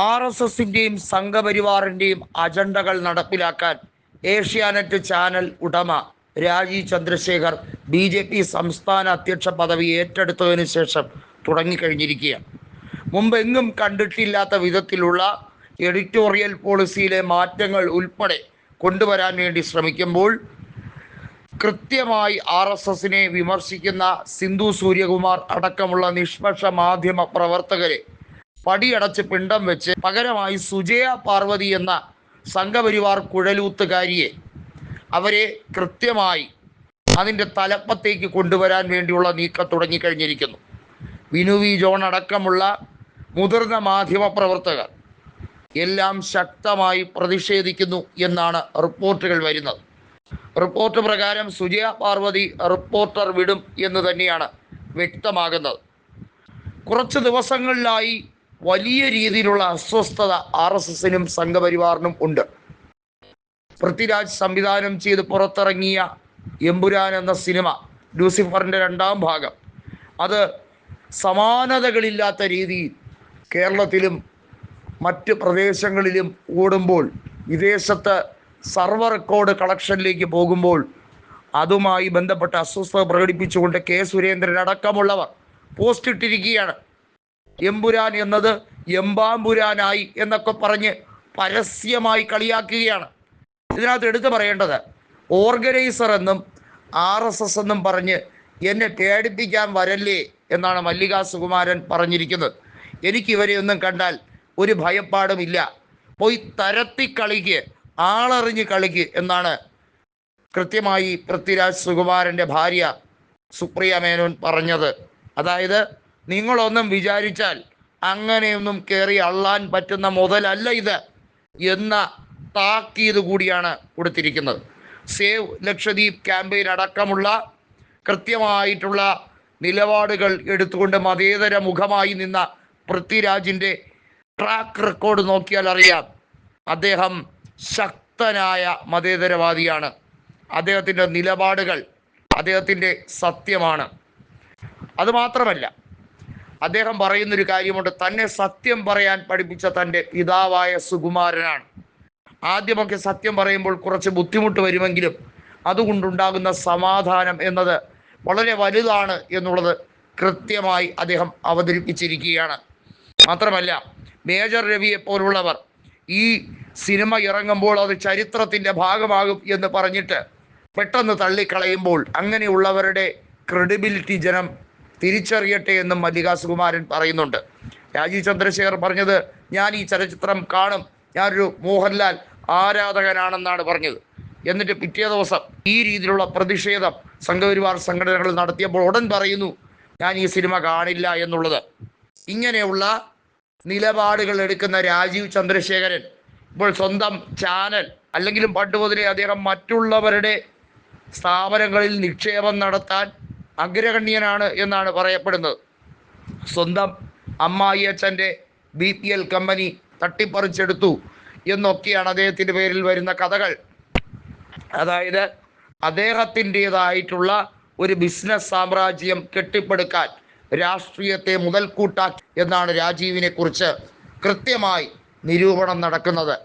RSSന്റെയും സംഘപരിവാറിന്റെയും അജണ്ടകൾ നടപ്പിലാക്കാൻ ഏഷ്യാനെറ്റ് ചാനൽ ഉടമ രാജീവ് ചന്ദ്രശേഖർ BJP സംസ്ഥാന അധ്യക്ഷ പദവി ഏറ്റെടുത്തതിനു ശേഷം തുടങ്ങിക്കഴിഞ്ഞിരിക്കുകയാണ്. മുമ്പെങ്ങും കണ്ടിട്ടില്ലാത്ത വിധത്തിലുള്ള എഡിറ്റോറിയൽ പോളിസിയിലെ മാറ്റങ്ങൾ ഉൾപ്പെടെ കൊണ്ടുവരാൻ വേണ്ടി ശ്രമിക്കുമ്പോൾ കൃത്യമായി RSSനെ വിമർശിക്കുന്ന സിന്ധു സൂര്യകുമാർ അടക്കമുള്ള നിഷ്പക്ഷ മാധ്യമ പ്രവർത്തകരെ പടിയടച്ച് പിണ്ടം വെച്ച് പകരമായി സുജയ പാർവതി എന്ന സംഘപരിവാർ കുഴലൂത്തുകാരിയെ അവരെ കൃത്യമായി അതിൻ്റെ തലപ്പത്തേക്ക് കൊണ്ടുവരാൻ വേണ്ടിയുള്ള നീക്കം തുടങ്ങിക്കഴിഞ്ഞിരിക്കുന്നു. വിനു വി ജോൺ അടക്കമുള്ള മുതിർന്ന മാധ്യമ പ്രവർത്തകർ എല്ലാം ശക്തമായി പ്രതിഷേധിക്കുന്നു എന്നാണ് റിപ്പോർട്ടുകൾ വരുന്നത്. റിപ്പോർട്ട് പ്രകാരം സുജയ പാർവതി റിപ്പോർട്ടർ വിടും എന്ന് തന്നെയാണ് വ്യക്തമാകുന്നത്. കുറച്ച് ദിവസങ്ങളിലായി വലിയ രീതിയിലുള്ള അസ്വസ്ഥത RSSനും സംഘപരിവാറിനും ഉണ്ട്. പൃഥ്വിരാജ് സംവിധാനം ചെയ്ത് പുറത്തിറങ്ങിയ എമ്പുരാൻ എന്ന സിനിമ, ലൂസിഫറിൻ്റെ 2ാം ഭാഗം, അത് സമാനതകളില്ലാത്ത രീതിയിൽ കേരളത്തിലും മറ്റ് പ്രദേശങ്ങളിലും ഓടുമ്പോൾ വിദേശത്ത് സർവർ റെക്കോർഡ് കളക്ഷനിലേക്ക് പോകുമ്പോൾ അതുമായി ബന്ധപ്പെട്ട അസ്വസ്ഥത പ്രകടിപ്പിച്ചുകൊണ്ട് K. സുരേന്ദ്രൻ അടക്കമുള്ളവർ പോസ്റ്റ് ഇട്ടിരിക്കുകയാണ്. എമ്പുരാൻ എന്നത് എമ്പാമ്പുരാനായി എന്നൊക്കെ പറഞ്ഞ് പരസ്യമായി കളിയാക്കുകയാണ്. ഇതിനകത്ത് എടുത്തു പറയേണ്ടത്, ഓർഗനൈസർ എന്നും RSS എന്നും പറഞ്ഞ് എന്നെ പേടിപ്പിക്കാൻ വരല്ലേ എന്നാണ് മല്ലികാ സുകുമാരൻ പറഞ്ഞിരിക്കുന്നത്. എനിക്കിവരെ ഒന്നും കണ്ടാൽ ഒരു ഭയപ്പാടുമില്ല, പോയി തരത്തി കളിക്ക്, ആളറിഞ്ഞ് കളിക്ക് എന്നാണ് കൃത്യമായി പൃഥ്വിരാജ് സുകുമാരൻ്റെ ഭാര്യ സുപ്രിയ മേനോൻ പറഞ്ഞത്. അതായത്, നിങ്ങളൊന്നും വിചാരിച്ചാൽ അങ്ങനെയൊന്നും കയറി അള്ളാൻ പറ്റുന്ന മുതലല്ല ഇത് എന്ന താക്കീത് കൂടിയാണ് കൊടുത്തിരിക്കുന്നത്. സേവ് ലക്ഷദ്വീപ് ക്യാമ്പയിൻ അടക്കമുള്ള കൃത്യമായിട്ടുള്ള നിലപാടുകൾ എടുത്തുകൊണ്ട് മതേതര മുഖമായി നിന്ന പൃഥ്വിരാജിൻ്റെ ട്രാക്ക് റെക്കോർഡ് നോക്കിയാൽ അറിയാം, അദ്ദേഹം ശക്തനായ മതേതരവാദിയാണ്. അദ്ദേഹത്തിൻ്റെ നിലപാടുകൾ അദ്ദേഹത്തിൻ്റെ സത്യമാണ്. അതുമാത്രമല്ല, അദ്ദേഹം പറയുന്നൊരു കാര്യമുണ്ട്, തന്നെ സത്യം പറയാൻ പഠിപ്പിച്ച തൻ്റെ പിതാവായ സുകുമാരനാണ്. ആദ്യമൊക്കെ സത്യം പറയുമ്പോൾ കുറച്ച് ബുദ്ധിമുട്ട് വരുമെങ്കിലും അതുകൊണ്ടുണ്ടാകുന്ന സമാധാനം എന്നത് വളരെ വലുതാണ് എന്നുള്ളത് കൃത്യമായി അദ്ദേഹം അവതരിപ്പിച്ചിരിക്കുകയാണ്. മാത്രമല്ല, മേജർ രവിയെ പോലുള്ളവർ ഈ സിനിമ ഇറങ്ങുമ്പോൾ അത് ചരിത്രത്തിൻ്റെ ഭാഗമാകും എന്ന് പറഞ്ഞിട്ട് പെട്ടെന്ന് തള്ളിക്കളയുമ്പോൾ അങ്ങനെയുള്ളവരുടെ ക്രെഡിബിലിറ്റി ജനം തിരിച്ചറിയട്ടെ എന്നും മല്ലികാ സുകുമാരൻ പറയുന്നുണ്ട്. രാജീവ് ചന്ദ്രശേഖർ പറഞ്ഞത്, ഞാൻ ഈ ചലച്ചിത്രം കാണും, ഞാനൊരു മോഹൻലാൽ ആരാധകനാണെന്നാണ് പറഞ്ഞത്. എന്നിട്ട് പിറ്റേ ദിവസം ഈ രീതിയിലുള്ള പ്രതിഷേധം സംഘപരിവാർ സംഘടനകൾ നടത്തിയപ്പോൾ ഉടൻ പറയുന്നു, ഞാൻ ഈ സിനിമ കാണില്ല എന്നുള്ളത്. ഇങ്ങനെയുള്ള നിലപാടുകൾ എടുക്കുന്ന രാജീവ് ചന്ദ്രശേഖരൻ ഇപ്പോൾ സ്വന്തം ചാനൽ, അല്ലെങ്കിലും പണ്ട് മുതലേ അദ്ദേഹം മറ്റുള്ളവരുടെ സ്ഥാപനങ്ങളിൽ നിക്ഷേപം നടത്താൻ അഗ്രഗണ്യനാണ് എന്നാണ് പറയപ്പെടുന്നത്. സ്വന്തം അമ്മായിയച്ഛൻ്റെ BPL കമ്പനി തട്ടിപ്പറിച്ചെടുത്തു എന്നൊക്കെയാണ് അദ്ദേഹത്തിൻ്റെ പേരിൽ വരുന്ന കഥകൾ. അതായത്, അദ്ദേഹത്തിൻ്റേതായിട്ടുള്ള ഒരു ബിസിനസ് സാമ്രാജ്യം കെട്ടിപ്പടുക്കാൻ രാഷ്ട്രീയത്തെ മുതൽക്കൂട്ടാക്കി എന്നാണ് രാജീവിനെ കുറിച്ച് കൃത്യമായി നിരൂപണം നടക്കുന്നത്.